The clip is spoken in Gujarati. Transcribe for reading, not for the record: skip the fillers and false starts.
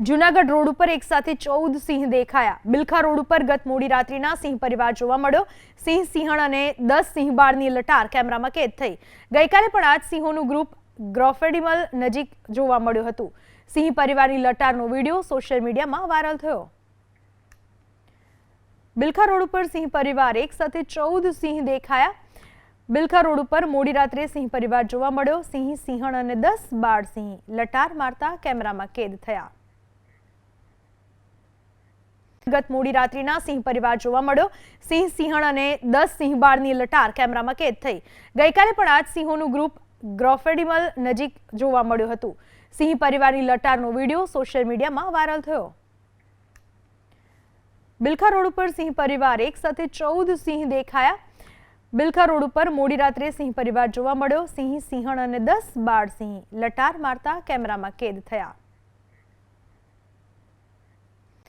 જૂનાગઢ રોડ ઉપર એક સાથે 14 સિંહ દેખાયા। બિલખા રોડ ઉપર ગત મોડી રાત્રિના સિંહ પરિવાર જોવા મળ્યો। સિંહ, સિંહણ અને 10 સિંહબાળની લટાર કેમેરામાં કેદ થઈ। ગઈકાલે પણ આ જ સિંહોનું ગ્રુપ ગ્રોફેડિમલ નજીક જોવા મળ્યું હતું। સિંહ પરિવારની લટારનો વિડીયો સોશિયલ મીડિયામાં વાયરલ થયો। બિલખા રોડ ઉપર સિંહ પરિવાર એક સાથે 14 સિંહ દેખાયા। બિલખા રોડ ઉપર મોડી રાત્રે સિંહ પરિવાર જોવા મળ્યો। સિંહ, સિંહણ અને 10 બાળ સિંહ લટાર મારતા કેમેરામાં કેદ થયા। ગત મોડી રાત્રિના સિંહ પરિવાર જોવા મળ્યો। સિંહ, સિંહણ અને 10 સિંહબાળની લટાર કેમેરામાં કેદ થઈ। ગઈકાલે પણ આ જ સિંહોનું ગ્રુપ ગ્રોફેડિમલ નજીક જોવા મળ્યું હતું। સિંહ પરિવારની લટારનો વિડીયો સોશિયલ મીડિયામાં વાયરલ થયો। બિલખા રોડ ઉપર સિંહ પરિવાર એક સાથે 14 સિંહ દેખાયા। બિલખા રોડ ઉપર મોડી રાત્રે સિંહ પરિવાર જોવા મળ્યો। સિંહ, સિંહણ અને 10 બાળ સિંહ લટાર મારતા કેમેરામાં કેદ થયા।